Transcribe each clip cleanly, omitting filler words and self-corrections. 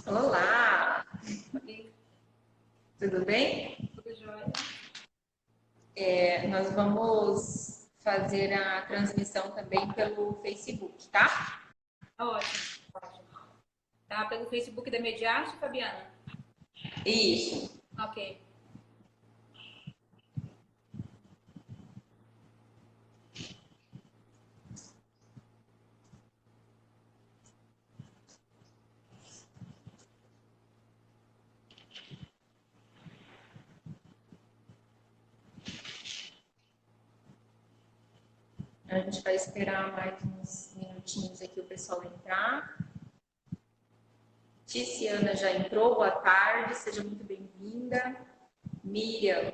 Olá, Oi, tudo bem? tudo jóia? Nós vamos fazer a transmissão também pelo Facebook, tá? Ótimo, ótimo. Tá pelo Facebook da Mediarte, Fabiana? Isso. Ok. A gente vai esperar mais uns minutinhos aqui o pessoal entrar. Ticiana já entrou, boa tarde, seja muito bem-vinda. Miriam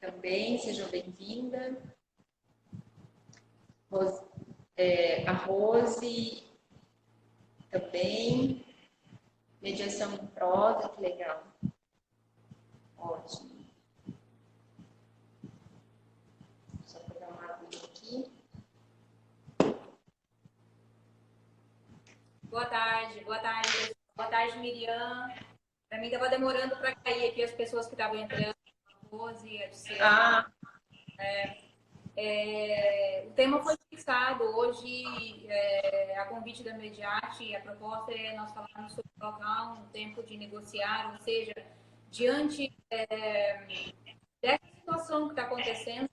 também, seja bem-vinda. A Rose também. Mediação em prosa, que legal. Ótimo. Só pegar uma aguinha aqui. Boa tarde, pessoal. Boa tarde, Miriam. Para mim, estava demorando para cair aqui as pessoas que estavam entrando, a Rose, a Tiziana. Ah, O tema foi fixado hoje, a convite da Mediarte, a proposta é nós falarmos sobre colocar um tempo de negociar, ou seja, diante dessa situação que está acontecendo,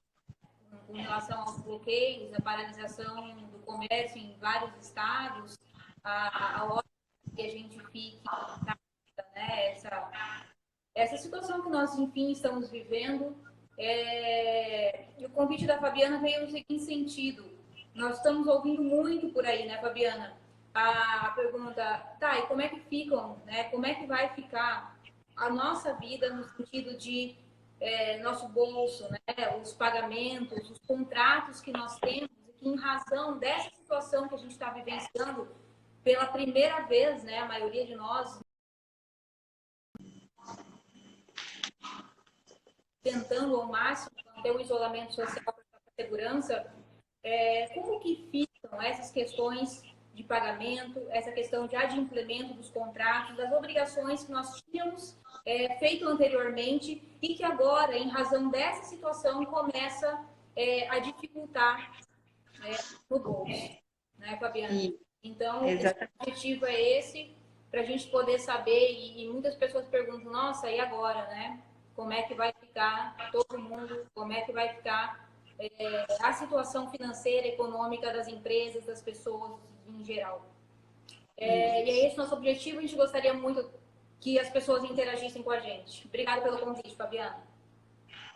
com relação aos bloqueios, a paralisação do comércio em vários estados, a hora que a gente fique, né, essa situação que nós, enfim, estamos vivendo. E o convite da Fabiana veio no seguinte sentido. Nós estamos ouvindo muito por aí, né, Fabiana? A pergunta, tá, e como é que ficam, né? Como é que vai ficar a nossa vida no sentido de nosso bolso, né? Os pagamentos, os contratos que nós temos, e que em razão dessa situação que a gente está vivenciando pela primeira vez, né? A maioria de nós tentando ao máximo manter o isolamento social para segurança, como que ficam essas questões de pagamento, essa questão já de implemento dos contratos, das obrigações que nós tínhamos feito anteriormente e que agora, em razão dessa situação, começa a dificultar no bolso, né, Fabiana? e, Então, o exatamente. objetivo é esse, para a gente poder saber, e muitas pessoas perguntam, nossa, e agora, né? Como é que vai ficar todo mundo, como é que vai ficar a situação financeira, econômica das empresas, das pessoas em geral. E é esse o nosso objetivo, a gente gostaria muito que as pessoas interagissem com a gente. Obrigada pelo convite, Fabiana.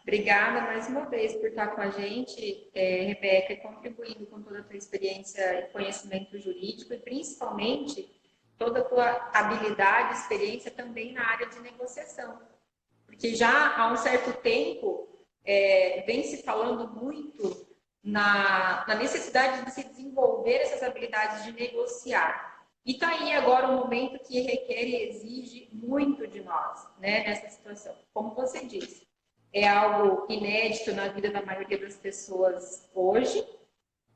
Obrigada mais uma vez por estar com a gente, Rebeca, e contribuindo com toda a tua experiência e conhecimento jurídico e principalmente toda a tua habilidade e experiência também na área de negociação. Porque já há um certo tempo vem se falando muito na necessidade de se desenvolver essas habilidades de negociar. E está aí agora um momento que requer e exige muito de nós, né, nessa situação. Como você disse, é algo inédito na vida da maioria das pessoas hoje,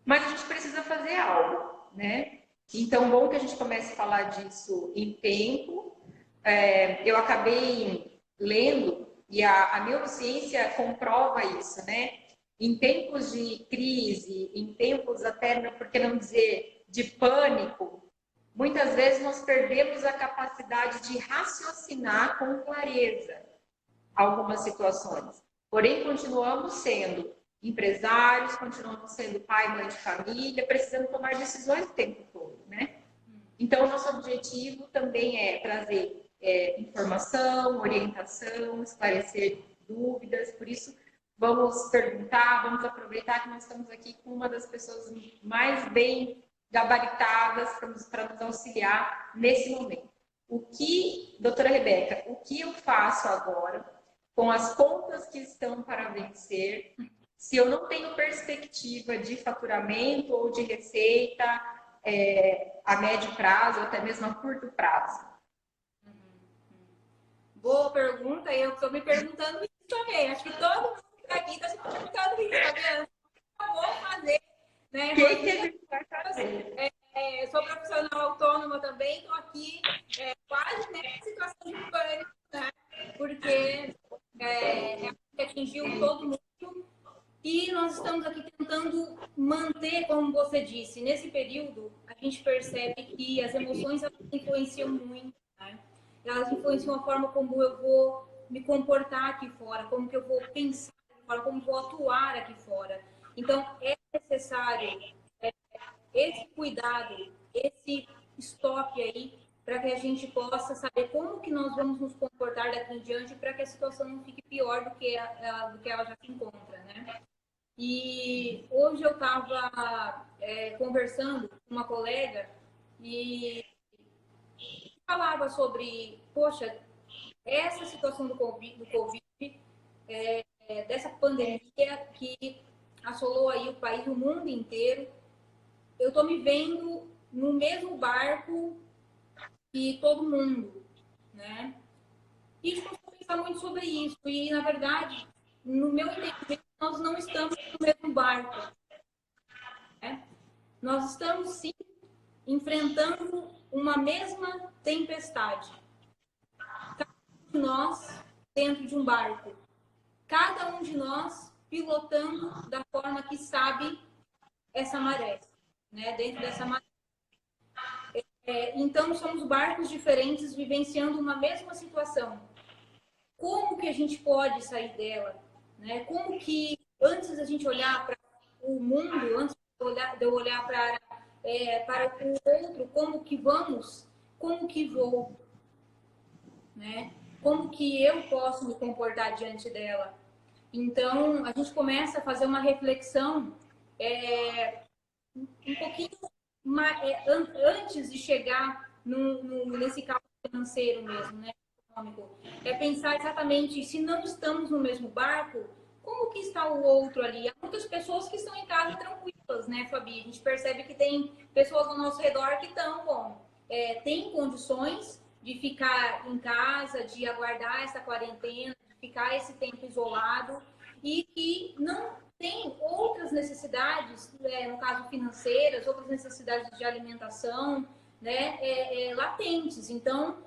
mas a gente precisa fazer algo, né? Então, bom que a gente comece a falar disso em tempo. Eu acabei lendo, e a neurociência comprova isso, né? Em tempos de crise, em tempos até, por que não dizer, de pânico, muitas vezes nós perdemos a capacidade de raciocinar com clareza algumas situações. Porém, continuamos sendo empresários, continuamos sendo pai, mãe de família, precisando tomar decisões o tempo todo, né? Então, nosso objetivo também é trazer informação, orientação, esclarecer dúvidas, por isso vamos perguntar, vamos aproveitar que nós estamos aqui com uma das pessoas mais bem gabaritadas para nos auxiliar nesse momento. Doutora Rebeca, o que eu faço agora com as contas que estão para vencer, se eu não tenho perspectiva de faturamento ou de receita a médio prazo, ou até mesmo a curto prazo? Boa pergunta, e eu estou me perguntando isso também. Acho que todo mundo que está aqui está se perguntando isso, Fabiana. O que eu vou fazer? Né? O que a gente vai fazer? Sou profissional autônoma também, estou aqui quase nessa disse, nesse período, a gente percebe que as emoções elas influenciam muito, né? Elas influenciam a forma como eu vou me comportar aqui fora, como que eu vou pensar aqui fora, como vou atuar aqui fora. Então, é necessário esse cuidado, esse stop aí, para que a gente possa saber como que nós vamos nos comportar daqui em diante para que a situação não fique pior do que ela já se encontra, né? E hoje eu estava conversando com uma colega e falava sobre, poxa, essa situação do COVID dessa pandemia que assolou aí o país, o mundo inteiro, eu estou me vendo no mesmo barco que todo mundo, né? E a gente começou a pensar muito sobre isso. E, na verdade, no meu entendimento, nós não estamos no mesmo barco, né? Nós estamos, sim, enfrentando uma mesma tempestade. Cada um de nós dentro de um barco. Cada um de nós pilotando da forma que sabe essa maré, né? Dentro dessa maré. Então, somos barcos diferentes vivenciando uma mesma situação. Como que a gente pode sair dela? Né? Como que, antes da gente olhar para o mundo, antes de eu olhar para o outro, como que vamos? Como que vou? Né? Como que eu posso me comportar diante dela? Então, a gente começa a fazer uma reflexão um pouquinho antes de chegar nesse cálculo financeiro mesmo, né? Econômico. É pensar exatamente, se não estamos no mesmo barco, como que está o outro ali? Há muitas pessoas que estão em casa tranquilas, né, Fabi? A gente percebe que tem pessoas ao nosso redor que estão têm condições de ficar em casa, de aguardar essa quarentena, de ficar esse tempo isolado e que não tem outras necessidades, no caso financeiras, outras necessidades de alimentação, né, latentes. Então,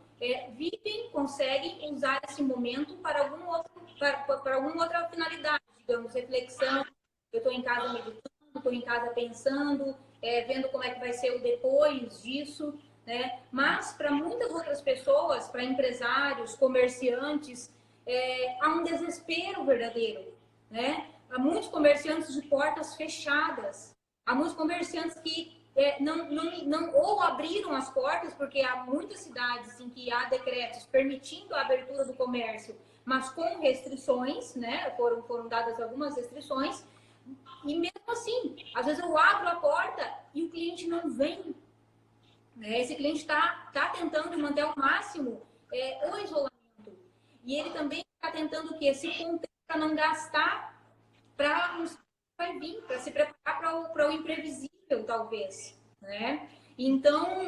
vivem, conseguem usar esse momento para alguma outra finalidade, digamos, reflexão. Eu estou em casa meditando, estou em casa pensando, vendo como é que vai ser o depois disso, né? Mas para muitas outras pessoas, para empresários, comerciantes, há um desespero verdadeiro, né? Há muitos comerciantes de portas fechadas, há muitos comerciantes que não ou abriram as portas, porque há muitas cidades em que há decretos permitindo a abertura do comércio, mas com restrições, né? Foram dadas algumas restrições, e mesmo assim, às vezes eu abro a porta e o cliente não vem. Né? Esse cliente está tentando manter ao máximo o isolamento. E ele também está tentando o quê? Se conter para não gastar para vai vir, para se preparar para o imprevisível, talvez, né? Então,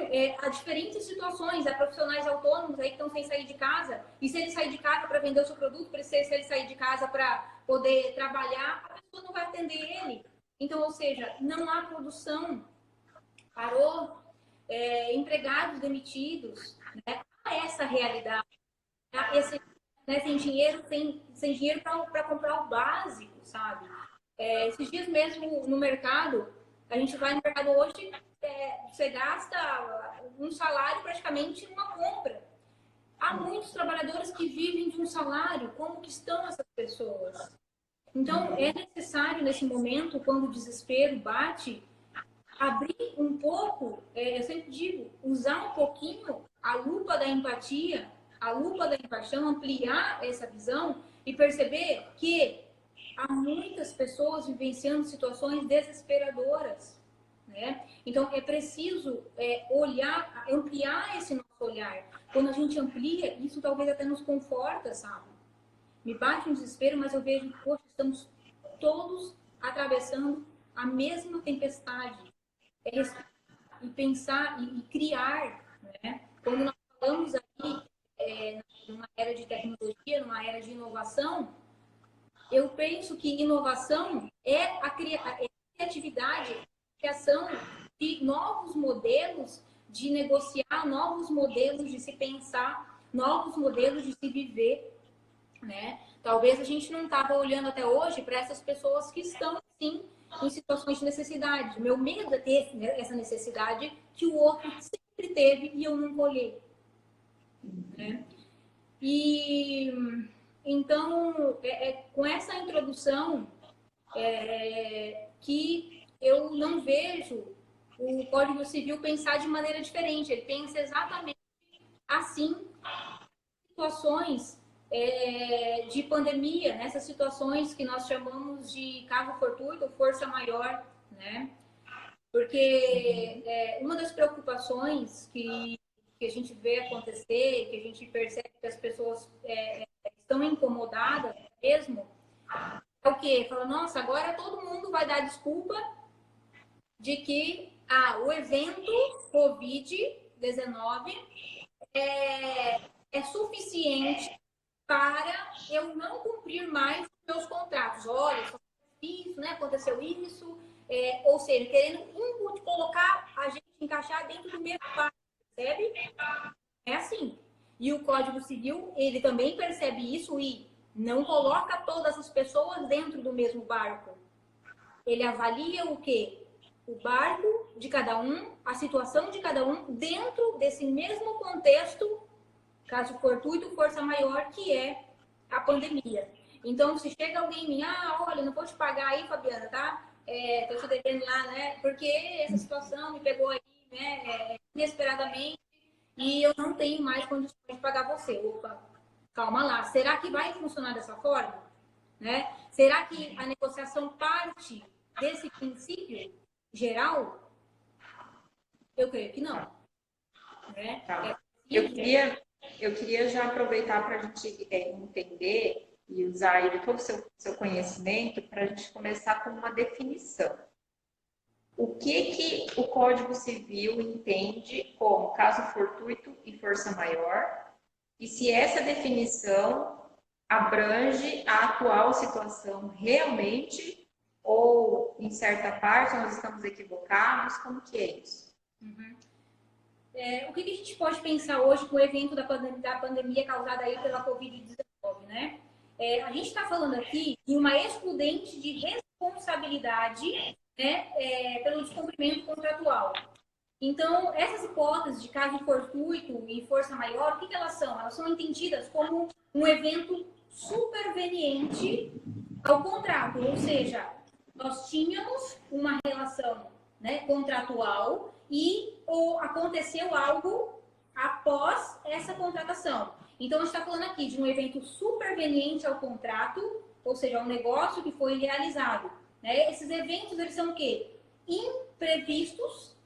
há diferentes situações, há profissionais autônomos aí que estão sem sair de casa, e se ele sair de casa para vender o seu produto, se ele sair de casa para poder trabalhar, a pessoa não vai atender ele. Então, ou seja, não há produção, parou, empregados demitidos, né? Há essa realidade, sem dinheiro, sem dinheiro para comprar o básico, sabe? Esses dias mesmo no mercado, a gente vai no mercado hoje, você gasta um salário praticamente numa compra. Há muitos trabalhadores que vivem de um salário. Como que estão essas pessoas? Então, é necessário nesse momento, quando o desespero bate, abrir um pouco, eu sempre digo, usar um pouquinho a lupa da empatia, a lupa da empaixão, ampliar essa visão e perceber que há muitas pessoas vivenciando situações desesperadoras, né? Então, é preciso olhar, ampliar esse nosso olhar. Quando a gente amplia, isso talvez até nos conforta, sabe? Me bate um desespero, mas eu vejo que, poxa, estamos todos atravessando a mesma tempestade. E pensar e criar, né? Quando nós falamos aqui numa era de tecnologia, numa era de inovação, eu penso que inovação é a criatividade, a criação de novos modelos de negociar, novos modelos de se pensar, novos modelos de se viver, né? Talvez a gente não estava olhando até hoje para essas pessoas que estão, sim, em situações de necessidade. Meu medo é ter essa necessidade que o outro sempre teve e eu não colhei. Né? E então, com essa introdução que eu não vejo o Código Civil pensar de maneira diferente. Ele pensa exatamente assim, situações de pandemia, nessas situações que nós chamamos de caso fortuito ou força maior, né? Porque uma das preocupações que a gente vê acontecer, que a gente percebe que as pessoas estão incomodadas mesmo, é o quê? Fala, nossa, agora todo mundo vai dar desculpa de que o evento Covid-19 é suficiente para eu não cumprir mais os meus contratos. Olha, só isso, né? Aconteceu isso. Ou seja, querendo colocar a gente encaixar dentro do mesmo barco, percebe? É assim. E o Código Civil, ele também percebe isso e não coloca todas as pessoas dentro do mesmo barco. Ele avalia o quê? O barco de cada um, a situação de cada um, dentro desse mesmo contexto, caso fortuito, força maior, que é a pandemia. Então, se chega alguém em mim, olha, não vou te pagar aí, Fabiana, tá? Tô te devendo lá, né? Porque essa situação me pegou aí, né? Inesperadamente, e eu não tenho mais condições de pagar você. Opa, calma lá. Será que vai funcionar dessa forma? Né? Será que a negociação parte desse princípio geral? Eu creio que não. Né? Tá. Eu queria já aproveitar para a gente entender e usar aí todo o seu conhecimento para a gente começar com uma definição. O que o Código Civil entende como caso fortuito e força maior, e se essa definição abrange a atual situação realmente, ou em certa parte nós estamos equivocados, como que é isso? Uhum. O que a gente pode pensar hoje com o evento da pandemia causada aí pela Covid-19, né? A gente está falando aqui de uma excludente de responsabilidade, né, pelo descumprimento contratual. Então, essas hipóteses de caso fortuito e força maior, o que elas são? Elas são entendidas como um evento superveniente ao contrato, ou seja, nós tínhamos uma relação, né, contratual ou aconteceu algo após essa contratação. Então, a gente está falando aqui de um evento superveniente ao contrato, ou seja, um negócio que foi realizado. Né? Esses eventos, eles são o quê? Imprevistos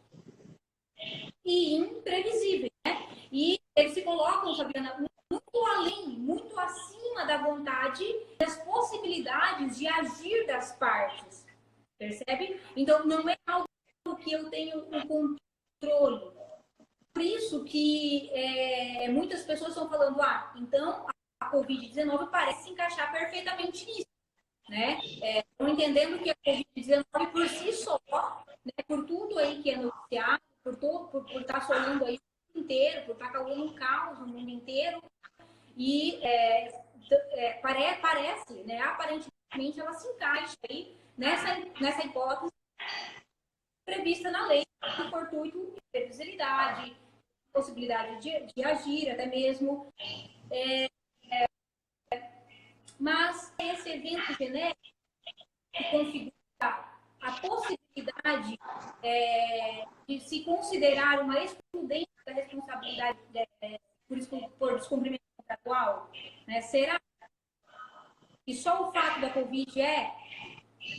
e imprevisíveis. Né? E eles se colocam, Fabiana, muito além, muito acima da vontade, das possibilidades de agir das partes. Percebe? Então, não é algo que eu tenho um controle. Por isso que muitas pessoas estão falando, então a Covid-19 parece se encaixar perfeitamente nisso. Né? Estão entendendo que a Covid-19 por si só, né, por tudo aí que é noticiado, por estar assolando aí o mundo inteiro, por estar causando um caos no mundo inteiro, e parece, né, aparentemente ela se encaixa aí nessa hipótese prevista na lei do fortuito e previsibilidade, possibilidade de agir até mesmo. Mas esse evento genérico que configura a possibilidade de se considerar uma excludente da responsabilidade por descumprimento contratual, né? Será que só o fato da Covid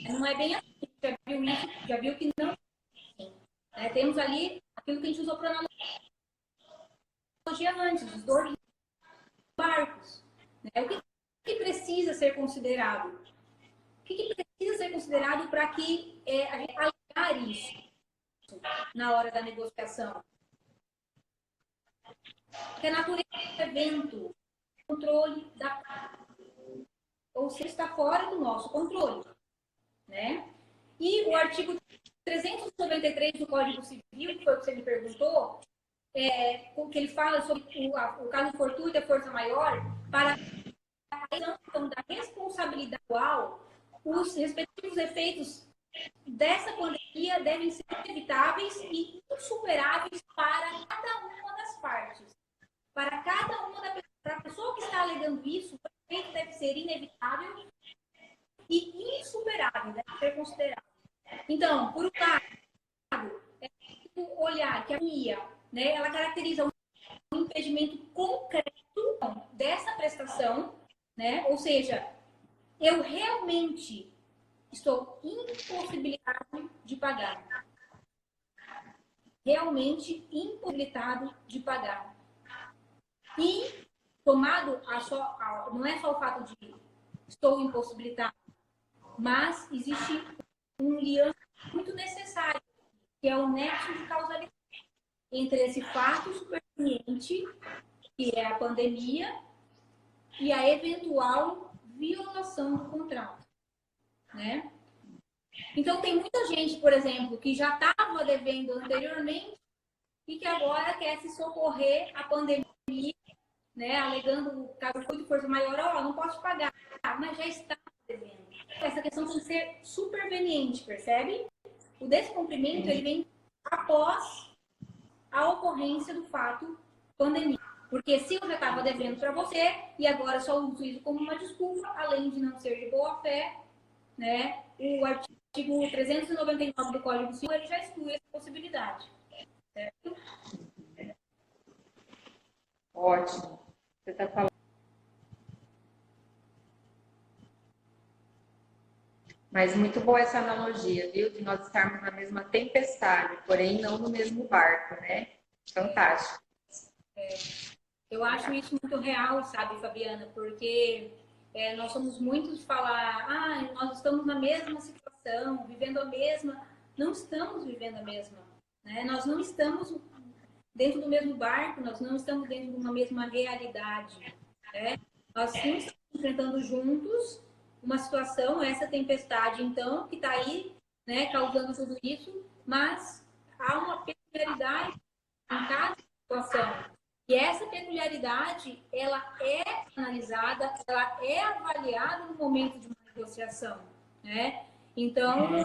não é bem assim? Já viu isso? Já viu que não é assim, né? Temos ali aquilo que a gente usou para analogia antes, os dois barcos. Né? O que precisa ser considerado? O que precisa ser considerado para que a gente alinhar isso na hora da negociação? Porque a natureza do evento, controle ou seja, está fora do nosso controle. Né? E o artigo 393 do Código Civil, que foi o que você me perguntou, que ele fala sobre o caso fortuito e a força maior, para a questão da responsabilidade atual, os respectivos efeitos dessa pandemia devem ser evitáveis e insuperáveis para cada uma das partes. Para cada uma para a pessoa que está alegando isso, o efeito deve ser inevitável e insuperável, deve ser considerado. Então, por um lado, é olhar que a pandemia, né, ela caracteriza um impedimento concreto dessa prestação, né? Ou seja, eu realmente estou impossibilitado de pagar. Realmente impossibilitado de pagar. E tomado não é só o fato de estou impossibilitado, mas existe um liante muito necessário, que é o nexo de causalidade entre esse fato superveniente, que é a pandemia, e a eventual violação do contrato, né? Então, tem muita gente, por exemplo, que já estava devendo anteriormente e que agora quer se socorrer à pandemia, né? Alegando caso de força maior, não posso pagar, mas já está devendo. Essa questão tem que ser superveniente, percebe? O descumprimento, ele vem após a ocorrência do fato pandemia. Porque se eu já estava devendo para você e agora só uso isso como uma desculpa, além de não ser de boa fé, né? O artigo 399 do Código Civil, ele já exclui essa possibilidade. Certo? Ótimo. Você está falando. Mas muito boa essa analogia, viu? De nós estarmos na mesma tempestade, porém não no mesmo barco, né? Fantástico. Eu acho isso muito real, sabe, Fabiana? Porque nós somos muitos de falar, nós estamos na mesma situação, vivendo a mesma. Não estamos vivendo a mesma. Né? Nós não estamos dentro do mesmo barco, nós não estamos dentro de uma mesma realidade. Né? Nós não estamos enfrentando juntos uma situação, essa tempestade, então, que está aí, né, causando tudo isso, mas há uma peculiaridade em cada situação. E essa peculiaridade, ela é analisada, ela é avaliada no momento de uma negociação, né? Então,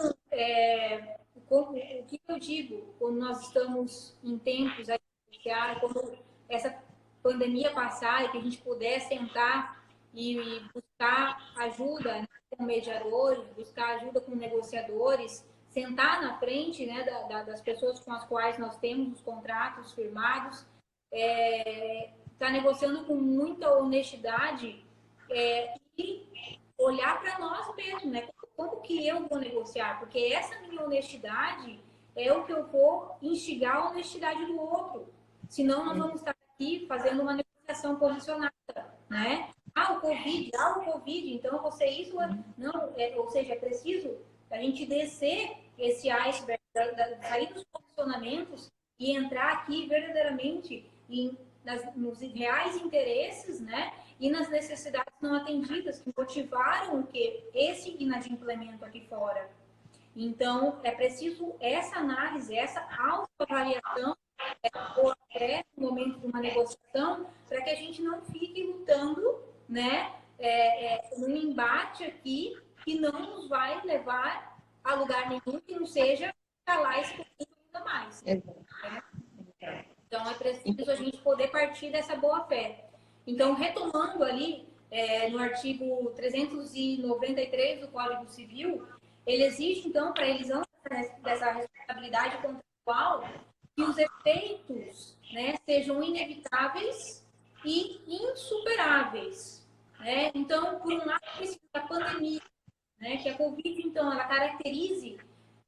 o que eu digo, quando nós estamos em tempos a negociar, quando essa pandemia passar e que a gente puder sentar e buscar ajuda, né, com mediadores, buscar ajuda com negociadores, sentar na frente, né, das pessoas com as quais nós temos os contratos firmados, tá negociando com muita honestidade e olhar para nós mesmos, né? Como que eu vou negociar? Porque essa minha honestidade é o que eu vou instigar a honestidade do outro. Senão nós vamos estar aqui fazendo uma negociação posicionada, né? O Covid, então você isso não, ou seja, é preciso a gente descer esse iceberg, sair dos posicionamentos e entrar aqui verdadeiramente nos reais interesses, né? E nas necessidades não atendidas que motivaram o que esse inadimplemento aqui fora. Então, é preciso essa análise, essa autoavaliação ou até no momento de uma negociação, para que a gente não fique lutando, né, num embate aqui que não nos vai levar a lugar nenhum que não seja calar esse conflito ainda mais. Né? Então, é preciso a gente poder partir dessa boa-fé. Então, retomando ali, no artigo 393 do Código Civil, ele exige, então, para a elisão dessa responsabilidade contratual, que os efeitos, né, sejam inevitáveis e insuperáveis. Né? Então, por um lado, a pandemia, né, que a Covid, então, ela caracterize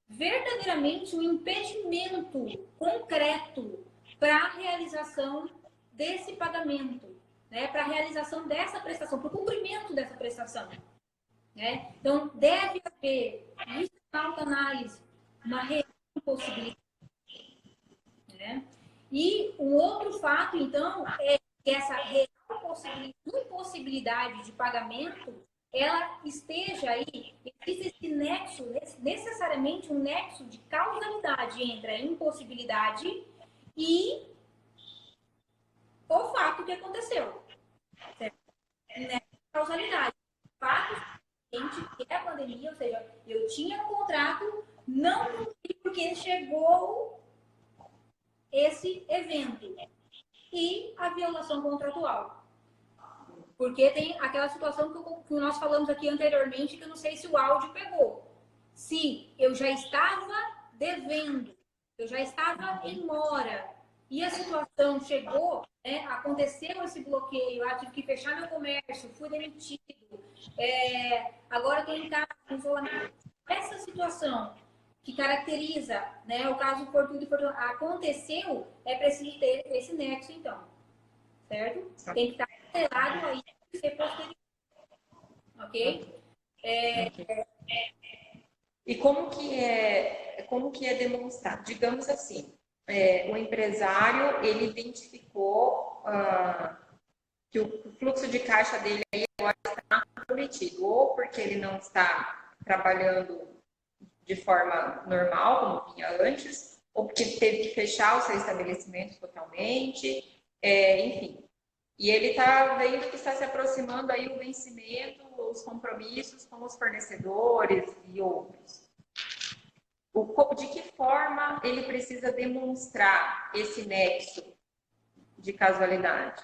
verdadeiramente um impedimento concreto para a realização desse pagamento, né, para a realização dessa prestação, para o cumprimento dessa prestação. Né? Então, deve haver, isso na autoanálise, uma real possibilidade. Né? E um outro fato, então, é que essa real impossibilidade de pagamento, ela esteja aí, existe esse nexo, necessariamente um nexo de causalidade entre a impossibilidade e o fato que aconteceu. Certo? Nessa causalidade. O fato que é a pandemia, ou seja, eu tinha um contrato, não cumpri porque chegou esse evento e a violação contratual. Porque tem aquela situação que nós falamos aqui anteriormente, que eu não sei se o áudio pegou. Se eu já estava devendo, eu já estava em mora, e a situação chegou, né, aconteceu esse bloqueio, eu tive que fechar meu comércio, fui demitido, agora estou em casa, em isolamento. Essa situação que caracteriza, né, o caso Fortudo e Fortudo aconteceu, é preciso ter esse nexo, então. Certo? Tem que estar atrelado aí e ser posterior. Ok? E como que é demonstrado? Digamos assim, o empresário, ele identificou que o fluxo de caixa dele aí agora está comprometido, ou porque ele não está trabalhando de forma normal, como vinha antes, ou porque teve que fechar o seu estabelecimento totalmente, enfim. E ele está vendo que está se aproximando aí o vencimento, os compromissos com os fornecedores e outros. De que forma ele precisa demonstrar esse nexo de casualidade?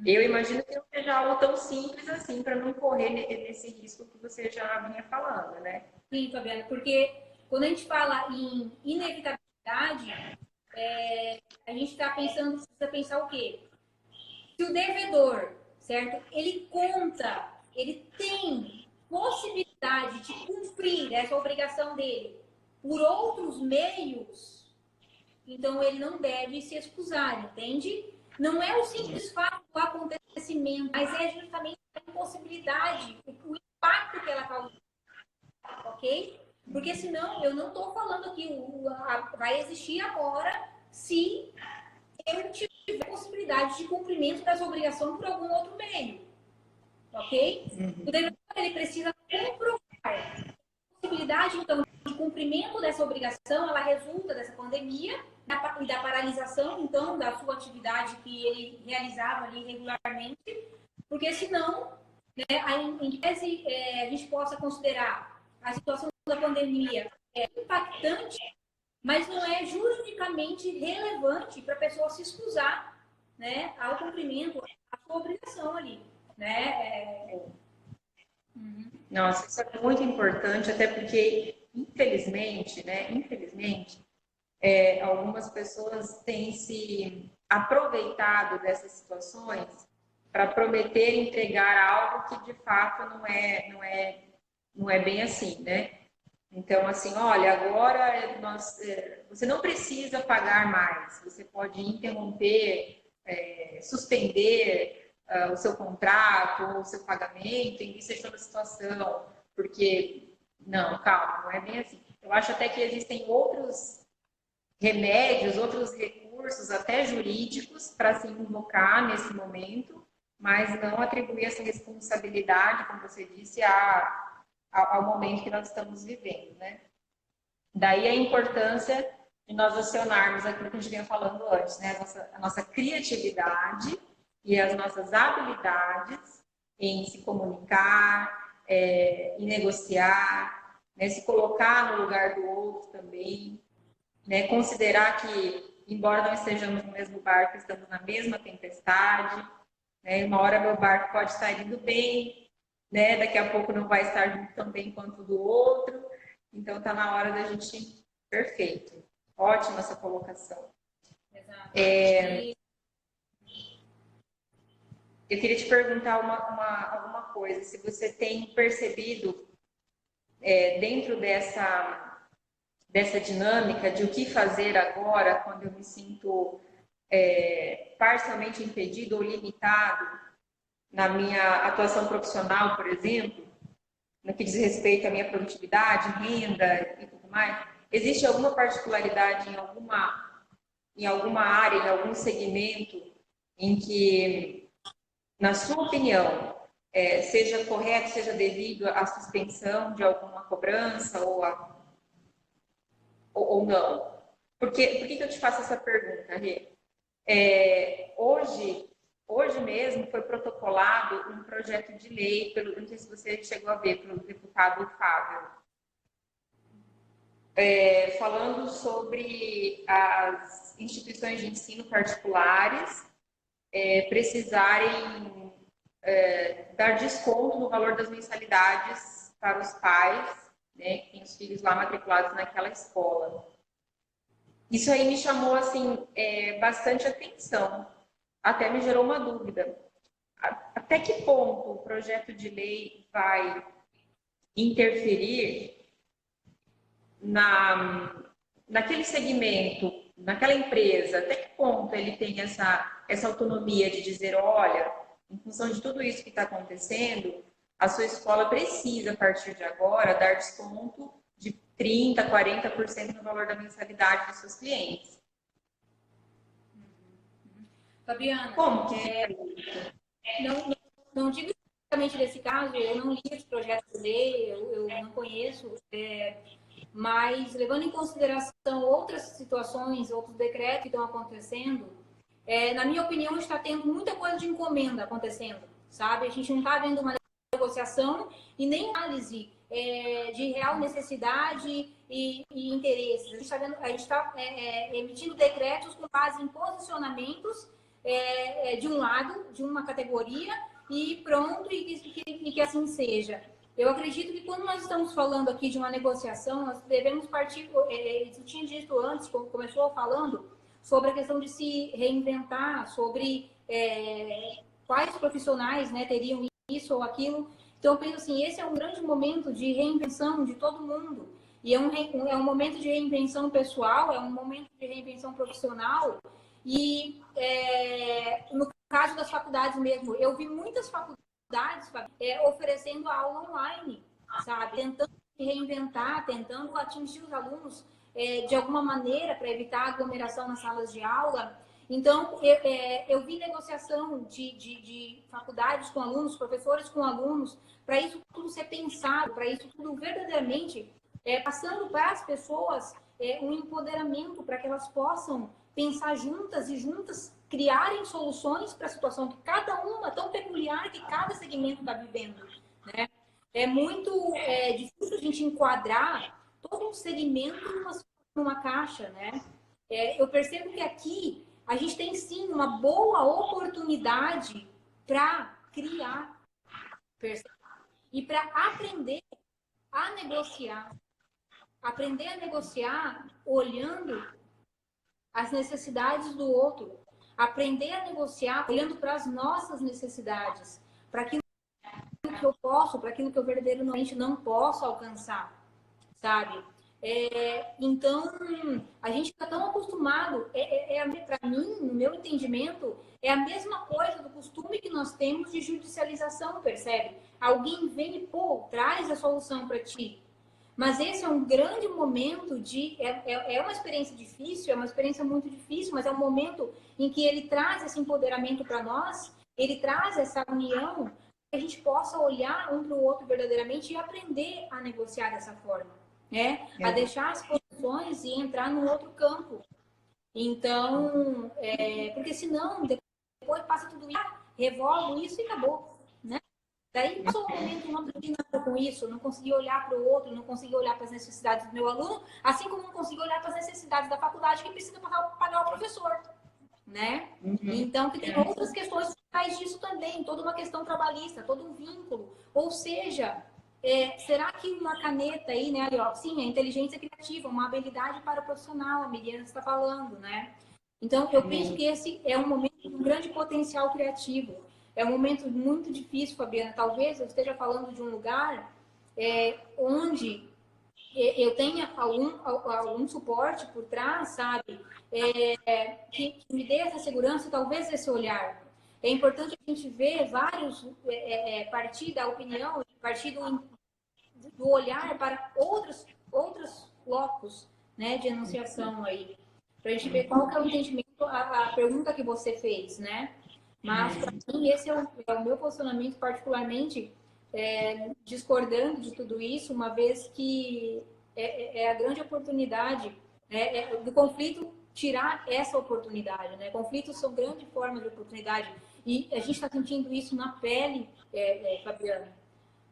Eu imagino que não seja algo tão simples assim para não correr nesse risco que você já vinha falando, né? Sim, Fabiana, porque quando a gente fala em inevitabilidade, a gente está pensando, precisa pensar o quê? Se o devedor, certo? Ele conta, ele tem possibilidade de cumprir essa obrigação dele por outros meios, então ele não deve se excusar, entende? Não é o simples fato do acontecimento, mas é justamente a impossibilidade, o impacto que ela causa, ok? Porque senão, eu não estou falando aqui, vai existir agora se eu tiver possibilidade de cumprimento dessa obrigação por algum outro meio, ok? O devedor, ele precisa comprovar. A possibilidade, então, de cumprimento dessa obrigação, ela resulta dessa pandemia e da paralisação, então, da sua atividade que ele realizava ali regularmente, porque senão, né, em tese, a gente possa considerar a situação da pandemia impactante, mas não é juridicamente relevante para a pessoa se excusar, né, ao cumprimento da sua obrigação ali, né? Nossa, isso é muito importante, até porque, infelizmente, né? Infelizmente, algumas pessoas têm se aproveitado dessas situações para prometer entregar algo que de fato não é bem assim, né? Então, assim, olha, agora você não precisa pagar mais, você pode interromper, suspender o seu contrato, o seu pagamento, em vista de toda a situação, porque, não, calma, não é bem assim. Eu acho até que existem outros remédios, outros recursos, até jurídicos, para se invocar nesse momento, mas não atribuir essa responsabilidade, como você disse, ao momento que nós estamos vivendo, né? Daí a importância de nós acionarmos aquilo que a gente vinha falando antes, né? A nossa criatividade e as nossas habilidades em se comunicar, em negociar, né? Se colocar no lugar do outro também, né? Considerar que, embora não estejamos no mesmo barco, estamos na mesma tempestade, né? Uma hora meu barco pode estar indo bem, né? Daqui a pouco não vai estar tão bem quanto o do outro. Então está na hora da gente. Perfeito. Ótima essa colocação. Exato. Eu queria te perguntar alguma coisa. Se você tem percebido dentro dessa dinâmica de o que fazer agora quando eu me sinto parcialmente impedido ou limitado na minha atuação profissional, por exemplo, no que diz respeito à minha produtividade, renda e tudo mais, existe alguma particularidade em alguma área, em algum segmento, em que, na sua opinião, seja correto, seja devido à suspensão de alguma cobrança ou não? Por que eu te faço essa pergunta, Rê? Hoje hoje mesmo foi protocolado um projeto de lei, não sei se você chegou a ver, pelo deputado Fábio, falando sobre as instituições de ensino particulares precisarem dar desconto no valor das mensalidades para os pais, né, que têm os filhos lá matriculados naquela escola. Isso aí me chamou assim bastante atenção, até me gerou uma dúvida. Até que ponto o projeto de lei vai interferir naquele segmento, naquela empresa? Até que ponto ele tem essa autonomia de dizer, olha, em função de tudo isso que está acontecendo, a sua escola precisa, a partir de agora, dar desconto de 30%, 40% no valor da mensalidade dos seus clientes. Fabiana, Como que fica isso? não digo exatamente desse caso, eu não li esse projeto de lei, eu não conheço, mas levando em consideração outras situações, outros decretos que estão acontecendo, na minha opinião, está tendo muita coisa de encomenda acontecendo, sabe? A gente não está vendo uma negociação e nem análise de real necessidade e interesses. A gente está emitindo decretos com base em posicionamentos de um lado, de uma categoria, e pronto, e que assim seja. Eu acredito que quando nós estamos falando aqui de uma negociação, nós devemos partir, eu tinha dito antes, como começou falando, sobre a questão de se reinventar, sobre quais profissionais, né, teriam isso ou aquilo. Então, eu penso assim, esse é um grande momento de reinvenção de todo mundo. E é um momento de reinvenção pessoal, é um momento de reinvenção profissional. E no caso das faculdades mesmo, eu vi muitas faculdades oferecendo aula online, sabe? Tentando se reinventar, tentando atingir os alunos de alguma maneira para evitar aglomeração nas salas de aula. Então, eu vi negociação de faculdades com alunos, professores com alunos, para isso tudo ser pensado, para isso tudo verdadeiramente passando para as pessoas um empoderamento para que elas possam pensar juntas e juntas criarem soluções para a situação que cada uma, tão peculiar que cada segmento está vivendo, né? É muito difícil a gente enquadrar todo um segmento numa caixa, né? Eu percebo que aqui a gente tem sim uma boa oportunidade para criar, percebe? E para aprender a negociar. Aprender a negociar olhando as necessidades do outro. Aprender a negociar olhando para as nossas necessidades, para aquilo que eu posso, para aquilo que eu verdadeiramente não posso alcançar, sabe? Então, a gente está tão acostumado, para mim, no meu entendimento, é a mesma coisa do costume que nós temos de judicialização, percebe? Alguém vem e, traz a solução para ti. Mas esse é um grande momento é uma experiência difícil, é uma experiência muito difícil, mas é um momento em que ele traz esse empoderamento para nós, ele traz essa união, que a gente possa olhar um para o outro verdadeiramente e aprender a negociar dessa forma, né? A deixar as posições e entrar num outro campo. Então, porque senão, depois passa tudo isso, revolvo isso e acabou, né? Daí, passou um momento, não aprendi nada com isso, não consegui olhar para o outro, não consegui olhar para as necessidades do meu aluno, assim como não consegui olhar para as necessidades da faculdade que precisa pagar o professor, né? Uhum. Então, que tem outras questões por trás disso também, toda uma questão trabalhista, todo um vínculo. Ou seja, será que uma caneta aí, né, ali, ó, sim, a inteligência criativa, uma habilidade para o profissional, a Miriam está falando, né? Então, eu penso que esse é um momento de um grande potencial criativo. É um momento muito difícil, Fabiana. Talvez eu esteja falando de um lugar onde eu tenha algum suporte por trás, sabe? Que me dê essa segurança, talvez esse olhar. É importante a gente ver vários, partir da opinião, partir do olhar para outros blocos, né, de enunciação aí. Para a gente ver qual que é o entendimento, a pergunta que você fez, né? Mas, para mim, esse é o meu posicionamento, particularmente discordando de tudo isso, uma vez que é a grande oportunidade do conflito tirar essa oportunidade, né? Conflitos são grande forma de oportunidade e a gente está sentindo isso na pele, Fabiana,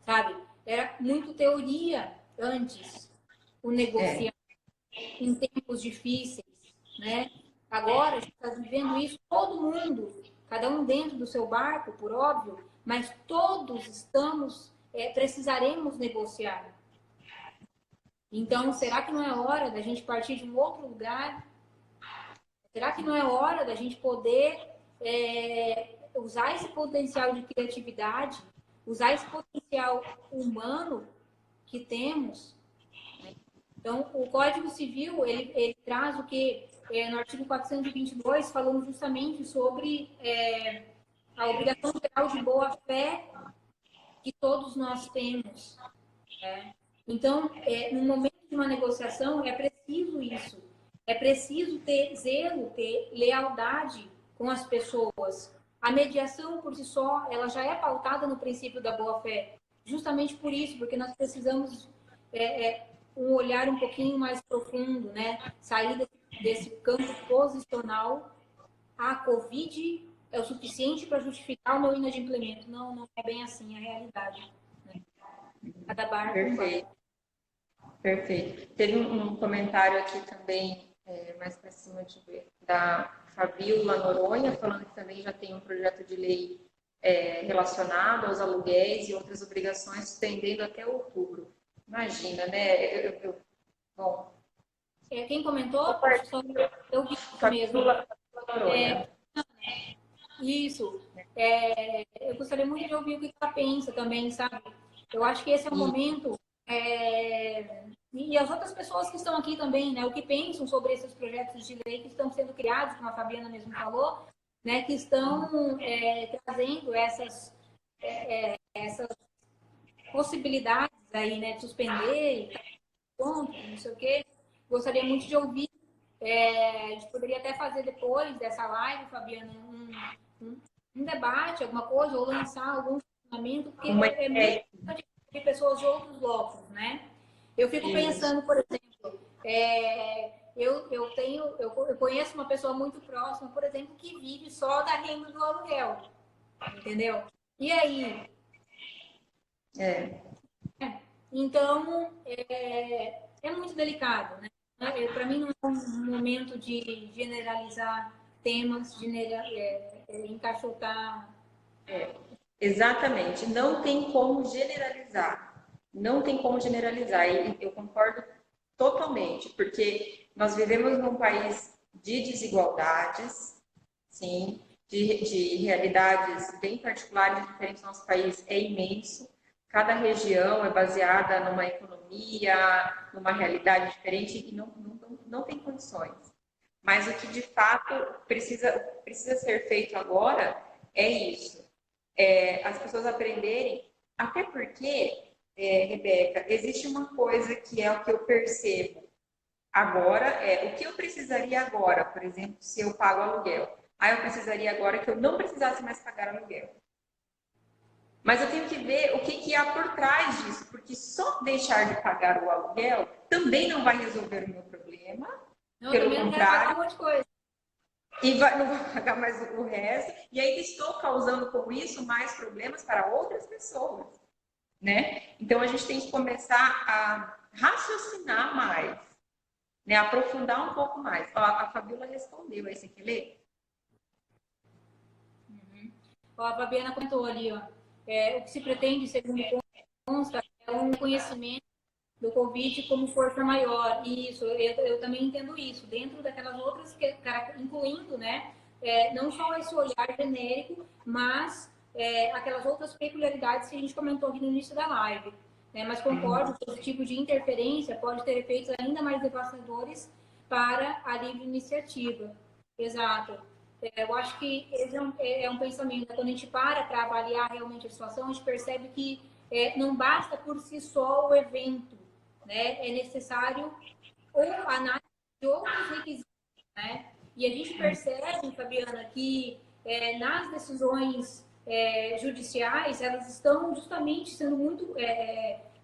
sabe? Era muito teoria antes, o negociar em tempos difíceis, né? Agora a gente está vivendo isso, todo mundo, cada um dentro do seu barco, por óbvio, mas todos precisaremos negociar. Então, será que não é hora da gente partir de um outro lugar? Será que não é hora da gente poder usar esse potencial de criatividade, usar esse potencial humano que temos? Então, o Código Civil, ele traz o que, no artigo 422, falando justamente sobre a obrigação geral de boa-fé que todos nós temos. Né? Então, no momento de uma negociação, é preciso isso. É preciso ter zelo, ter lealdade com as pessoas. A mediação, por si só, ela já é pautada no princípio da boa-fé. Justamente por isso, porque nós precisamos um olhar um pouquinho mais profundo, né? Sair desse campo posicional. A Covid é o suficiente para justificar o meu inadimplemento. Não, não é bem assim a realidade. Né? Cada barco. Perfeito. Perfeito. Teve um comentário aqui também, mais para cima, de ver, da Fabiola Noronha, falando que também já tem um projeto de lei relacionado aos aluguéis e outras obrigações, estendendo até outubro. Imagina, né? Bom. Quem comentou? Eu vi mesmo. Isso. Eu gostaria muito de ouvir o que ela pensa também, sabe? Eu acho que esse é o momento. E as outras pessoas que estão aqui também, né? O que pensam sobre esses projetos de lei que estão sendo criados, como a Fabiana mesmo falou, né? Que estão trazendo essas possibilidades aí, né? De suspender, ponto, não sei o quê. Gostaria muito de ouvir. A gente poderia até fazer depois dessa live, Fabiana, um debate, alguma coisa, ou lançar algum funcionamento, porque é muito importante de pessoas de outros blocos, né? Eu fico pensando, por exemplo, eu conheço uma pessoa muito próxima, por exemplo, que vive só da renda do aluguel, entendeu? E aí? Então, é muito delicado, né? Para mim, não é um momento de generalizar temas, encaixotar. Exatamente. Não tem como generalizar. Não tem como generalizar. E eu concordo totalmente, porque nós vivemos num país de desigualdades, sim, de realidades bem particulares, diferentes do nosso país, é imenso. Cada região é baseada numa economia, numa realidade diferente e não tem condições. Mas o que de fato precisa ser feito agora é isso. As pessoas aprenderem, até porque, Rebeca, existe uma coisa que é o que eu percebo agora, o que eu precisaria agora, por exemplo, se eu pago aluguel. Aí eu precisaria agora que eu não precisasse mais pagar aluguel. Mas eu tenho que ver o que há por trás disso, porque só deixar de pagar o aluguel também não vai resolver o meu problema. Não, pelo também contrário. Não quero pagar um monte de coisa. E não vai pagar mais o resto. E aí estou causando com isso mais problemas para outras pessoas, né? Então a gente tem que começar a raciocinar mais, né? Aprofundar um pouco mais. Ó, a Fabiola respondeu. Aí você quer ler? Ó, a Fabiana comentou ali, ó. O que se pretende, segundo consta, é um conhecimento do Covid como força maior. E isso, eu também entendo isso. Dentro daquelas outras, incluindo, né, não só esse olhar genérico, mas aquelas outras peculiaridades que a gente comentou aqui no início da live. Né? Mas concordo que esse tipo de interferência pode ter efeitos ainda mais devastadores para a livre iniciativa. Exato. Eu acho que esse é um pensamento. Quando a gente para avaliar realmente a situação, a gente percebe que não basta por si só o evento, né? É necessário ou análise de outros requisitos, né? E a gente percebe, Fabiana, que nas decisões judiciais, elas estão justamente sendo muito,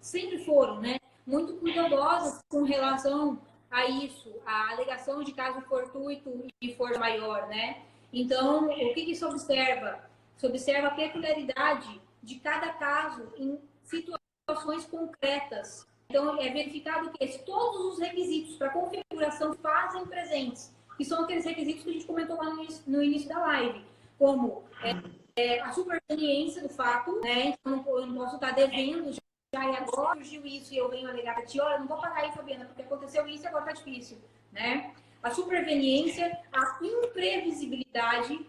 sempre foram, né? Muito cuidadosas com relação a isso, a alegação de caso fortuito e força maior, né? Então, o que se observa? Se observa a peculiaridade de cada caso em situações concretas. Então, é verificado que todos os requisitos para configuração fazem presentes, que são aqueles requisitos que a gente comentou lá no início da live, como a superveniência do fato, né? Então, eu não posso estar devendo já e agora surgiu isso e eu venho alegar para ti, olha, eu não vou pagar aí, Fabiana, porque aconteceu isso e agora tá difícil, né? A superveniência, a imprevisibilidade,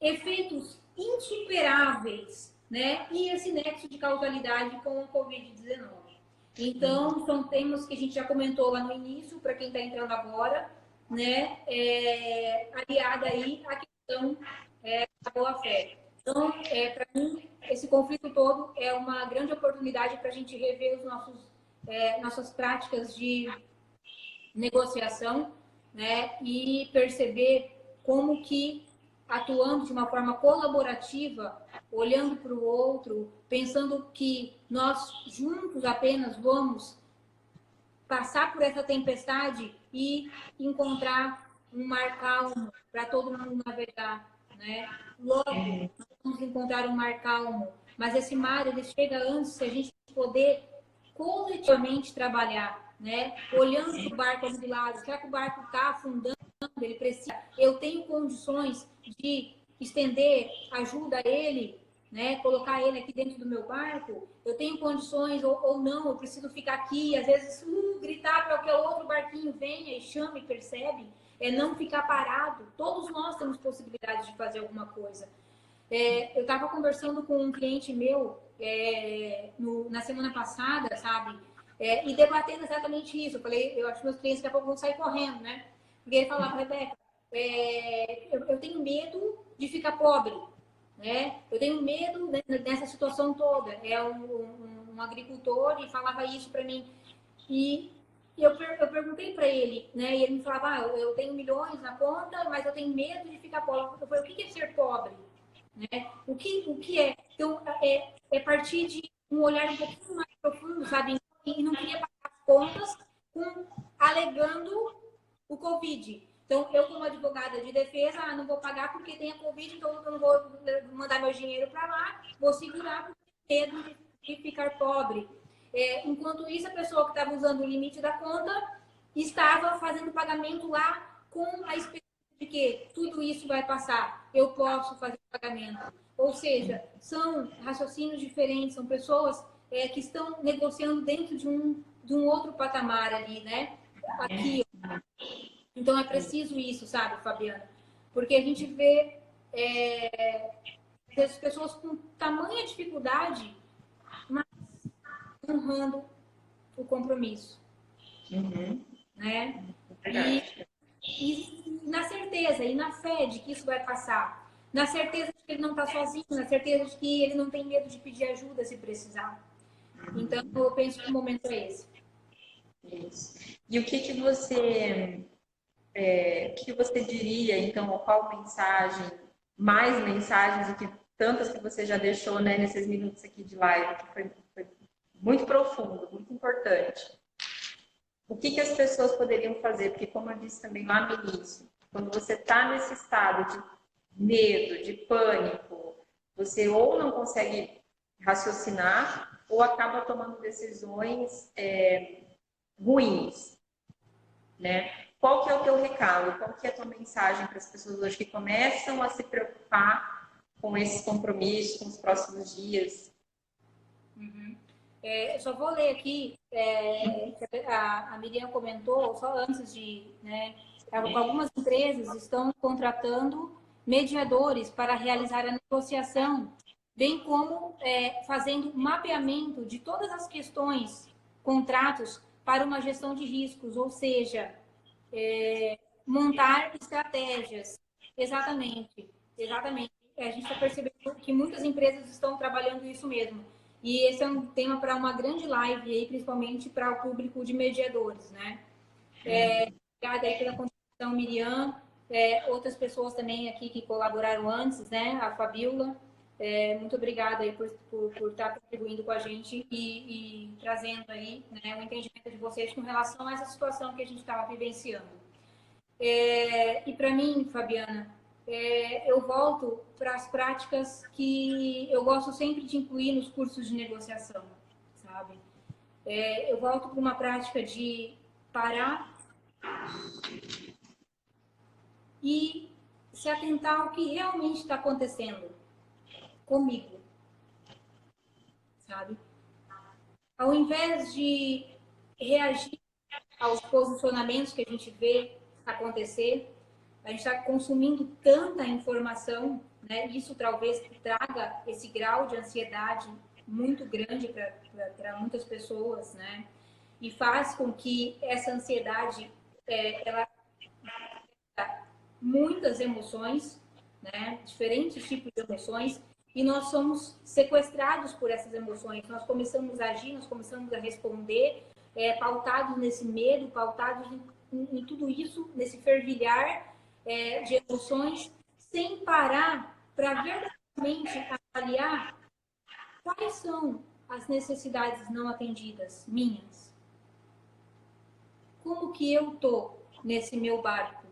efeitos insuperáveis, né? E esse nexo de causalidade com o Covid-19. Então, são temas que a gente já comentou lá no início, para quem está entrando agora, né? Aliada aí à questão da boa-fé. Então, para mim, esse conflito todo é uma grande oportunidade para a gente rever os nossas práticas de negociação, né? E perceber como que, atuando de uma forma colaborativa, olhando para o outro, pensando que nós juntos apenas vamos passar por essa tempestade e encontrar um mar calmo para todo mundo navegar, né? Logo, nós vamos encontrar um mar calmo, mas esse mar ele chega antes se a gente poder coletivamente trabalhar, né? Olhando para o barco ali do lado, será que o barco está afundando? Ele precisa. Eu tenho condições de estender ajuda a ele, né? Colocar ele aqui dentro do meu barco. Eu tenho condições ou não? Eu preciso ficar aqui. Às vezes, gritar para que o outro barquinho venha e chame, percebe? É não ficar parado. Todos nós temos possibilidade de fazer alguma coisa. Eu estava conversando com um cliente meu na semana passada, sabe? E debatendo exatamente isso. Eu falei, eu acho que meus clientes daqui a pouco vão sair correndo, né? Porque ele falava, Rebeca, eu tenho medo de ficar pobre, né? Eu tenho medo dessa situação toda. É um agricultor e falava isso para mim. E eu perguntei para ele, né? E ele me falava, eu tenho milhões na conta, mas eu tenho medo de ficar pobre. Eu falei, o que é ser pobre? Né? O que é? Então, partir de um olhar um pouquinho mais profundo, sabe? E não queria pagar as contas alegando o Covid. Então, eu como advogada de defesa, não vou pagar porque tem a Covid, então eu não vou mandar meu dinheiro para lá, vou segurar porque tenho medo de ficar pobre. Enquanto isso, a pessoa que estava usando o limite da conta estava fazendo pagamento lá com a expectativa de que tudo isso vai passar, eu posso fazer o pagamento. Ou seja, são raciocínios diferentes, são pessoas que estão negociando dentro de um outro patamar ali, né? Aqui. Então é preciso isso, sabe, Fabiana? Porque a gente vê as pessoas com tamanha dificuldade, mas honrando o compromisso. Uhum. Né? Verdade. E na certeza e na fé de que isso vai passar, na certeza de que ele não está sozinho, na certeza de que ele não tem medo de pedir ajuda se precisar. Então, eu penso que o momento é esse. Isso. E o que você diria, então, qual mensagem, mais mensagens do que tantas que você já deixou, né, nesses minutos aqui de live, que foi muito profundo, muito importante. O que as pessoas poderiam fazer? Porque, como eu disse também lá no início, quando você está nesse estado de medo, de pânico, você ou não consegue raciocinar ou acaba tomando decisões ruins, né? Qual que é o teu recado? Qual que é a tua mensagem para as pessoas hoje que começam a se preocupar com esses compromissos, com os próximos dias? Uhum. Só vou ler aqui, a Miriam comentou, só antes de, né, algumas empresas estão contratando mediadores para realizar a negociação, bem como fazendo mapeamento de todas as questões, contratos para uma gestão de riscos, ou seja, montar estratégias. Exatamente, exatamente. A gente está percebendo que muitas empresas estão trabalhando isso mesmo. E esse é um tema para uma grande live aí, principalmente para o público de mediadores, né? Obrigada aí pela contribuição, Miriam. Outras pessoas também aqui que colaboraram antes, né? A Fabiola, Muito obrigada aí por estar contribuindo com a gente e trazendo aí, né, o entendimento de vocês com relação a essa situação que a gente estava vivenciando. E para mim, Fabiana, eu volto para as práticas que eu gosto sempre de incluir nos cursos de negociação, sabe? Eu volto para uma prática de parar e se atentar ao que realmente está acontecendo comigo, sabe? Ao invés de reagir aos posicionamentos que a gente vê acontecer, a gente está consumindo tanta informação, né? Isso talvez traga esse grau de ansiedade muito grande para muitas pessoas, né? E faz com que essa ansiedade, ela muitas emoções, né? Diferentes tipos de emoções, e nós somos sequestrados por essas emoções. Nós começamos a agir, nós começamos a responder, pautados nesse medo, pautados em tudo isso, nesse fervilhar de emoções, sem parar para verdadeiramente avaliar quais são as necessidades não atendidas minhas. Como que eu tô nesse meu barco?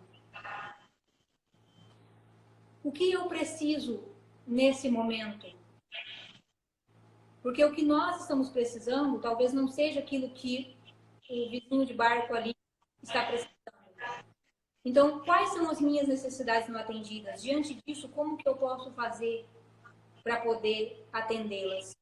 O que eu preciso nesse momento? Porque o que nós estamos precisando talvez não seja aquilo que o vizinho de barco ali está precisando. Então, quais são as minhas necessidades não atendidas? Diante disso, como que eu posso fazer para poder atendê-las?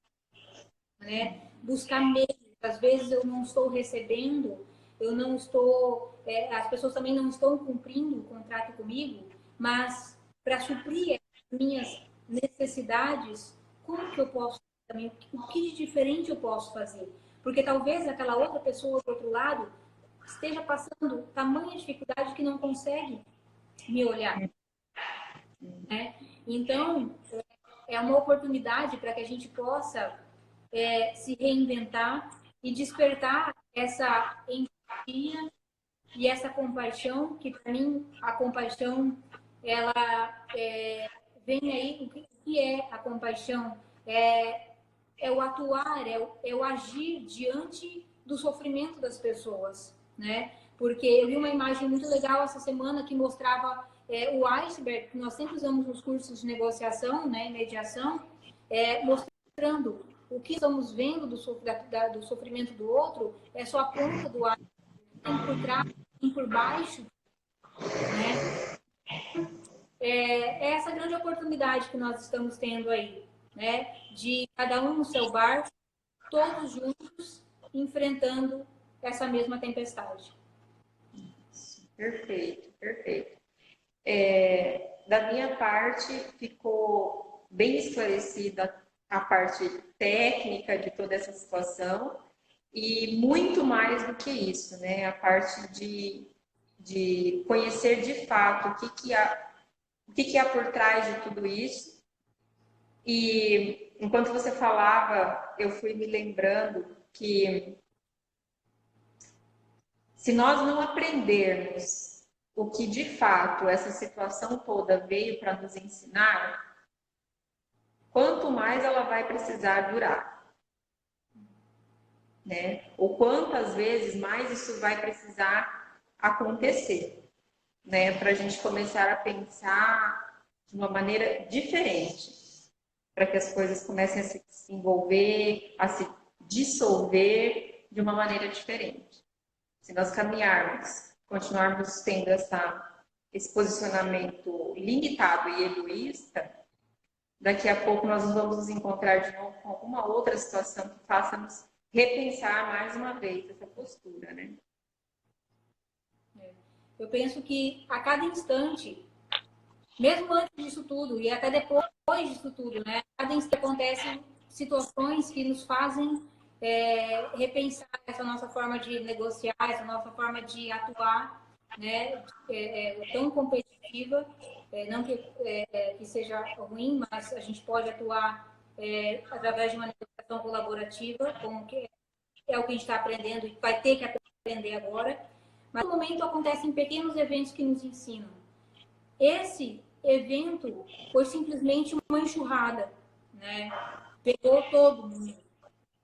Né? Buscar meios. Às vezes eu não estou recebendo, eu não estou... as pessoas também não estão cumprindo o contrato comigo, mas para suprir as minhas necessidades, como que eu posso também, o que de diferente eu posso fazer? Porque talvez aquela outra pessoa do outro lado esteja passando tamanha dificuldade que não consegue me olhar, né? Então, é uma oportunidade para que a gente possa se reinventar e despertar essa empatia e essa compaixão, que para mim a compaixão, ela vem aí, o que é a compaixão? É o atuar, é o agir diante do sofrimento das pessoas, né? Porque eu vi uma imagem muito legal essa semana que mostrava o iceberg, que nós sempre usamos nos cursos de negociação, né, mediação, mostrando o que estamos vendo do sofrimento do outro é só a ponta do iceberg, tem por trás, tem por baixo, né? É essa grande oportunidade que nós estamos tendo aí, né? De cada um no seu barco, todos juntos, enfrentando essa mesma tempestade. Perfeito, perfeito. Da minha parte, ficou bem esclarecida a parte técnica de toda essa situação e muito mais do que isso, né? A parte de conhecer de fato o que há por trás de tudo isso. E enquanto você falava, eu fui me lembrando que se nós não aprendermos o que de fato essa situação toda veio para nos ensinar, quanto mais ela vai precisar durar, né? Ou quantas vezes mais isso vai precisar acontecer, né? Para a gente começar a pensar de uma maneira diferente, para que as coisas comecem a se desenvolver, a se dissolver de uma maneira diferente. Se nós caminharmos, continuarmos tendo esse posicionamento limitado e egoísta, daqui a pouco nós vamos nos encontrar de novo com alguma outra situação que faça-nos repensar mais uma vez essa postura, né? Eu penso que a cada instante, mesmo antes disso tudo e até depois disso tudo, né? A cada instante acontecem situações que nos fazem repensar essa nossa forma de negociar, essa nossa forma de atuar, né? Tão competitiva, não que seja ruim, mas a gente pode atuar através de uma negociação colaborativa, como que é o que a gente está aprendendo e vai ter que aprender agora. Mas no momento acontecem pequenos eventos que nos ensinam. Esse evento foi simplesmente uma enxurrada, né? Pegou todo mundo.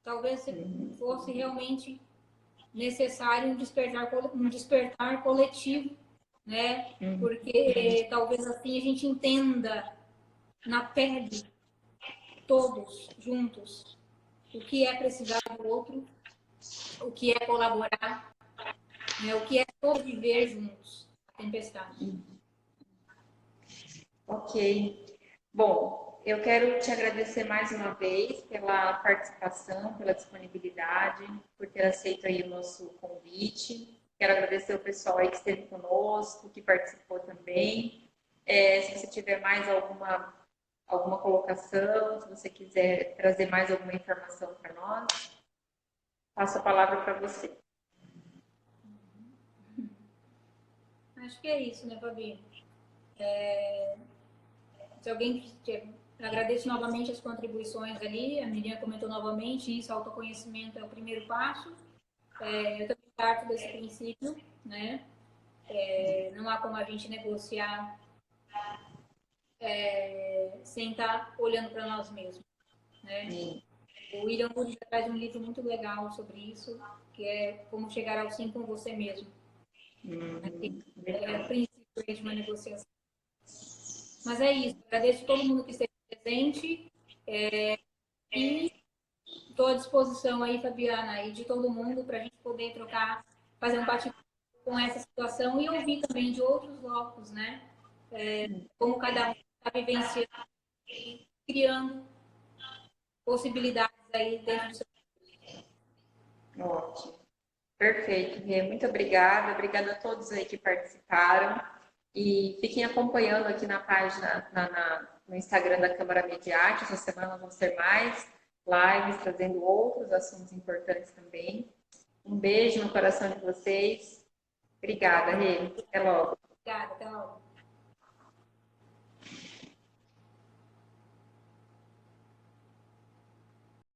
Talvez fosse realmente necessário um despertar coletivo, né? Porque talvez assim a gente entenda na pele, todos juntos, o que é precisar do outro, o que é colaborar, né? O que é sobreviver juntos à tempestade. Ok. Bom, eu quero te agradecer mais uma vez pela participação, pela disponibilidade, por ter aceito aí o nosso convite. Quero agradecer o pessoal aí que esteve conosco, que participou também. Se você tiver mais alguma colocação, se você quiser trazer mais alguma informação para nós, passo a palavra para você. Acho que é isso, né, Fabi? Se alguém agradeço novamente as contribuições ali, a Miriam comentou novamente, isso, autoconhecimento é o primeiro passo. Eu também parto desse princípio, né? Não há como a gente negociar sem estar olhando para nós mesmos, né? O William Wood já traz um livro muito legal sobre isso, que é Como Chegar ao Sim com Você Mesmo. É o princípio de uma negociação. Mas é isso, agradeço a todo mundo que esteve presente e estou à disposição aí, Fabiana, e de todo mundo para a gente poder trocar, fazer um bate-papo com essa situação e ouvir também de outros blocos, né? Como cada um está vivenciando e criando possibilidades aí dentro do seu. Ótimo. Perfeito, Rê. Muito obrigada. Obrigada a todos aí que participaram. E fiquem acompanhando aqui na página, no Instagram da Câmara Mediate. Essa semana vão ser mais lives, trazendo outros assuntos importantes também. Um beijo no coração de vocês. Obrigada, Rê. Até logo. Obrigada, até logo.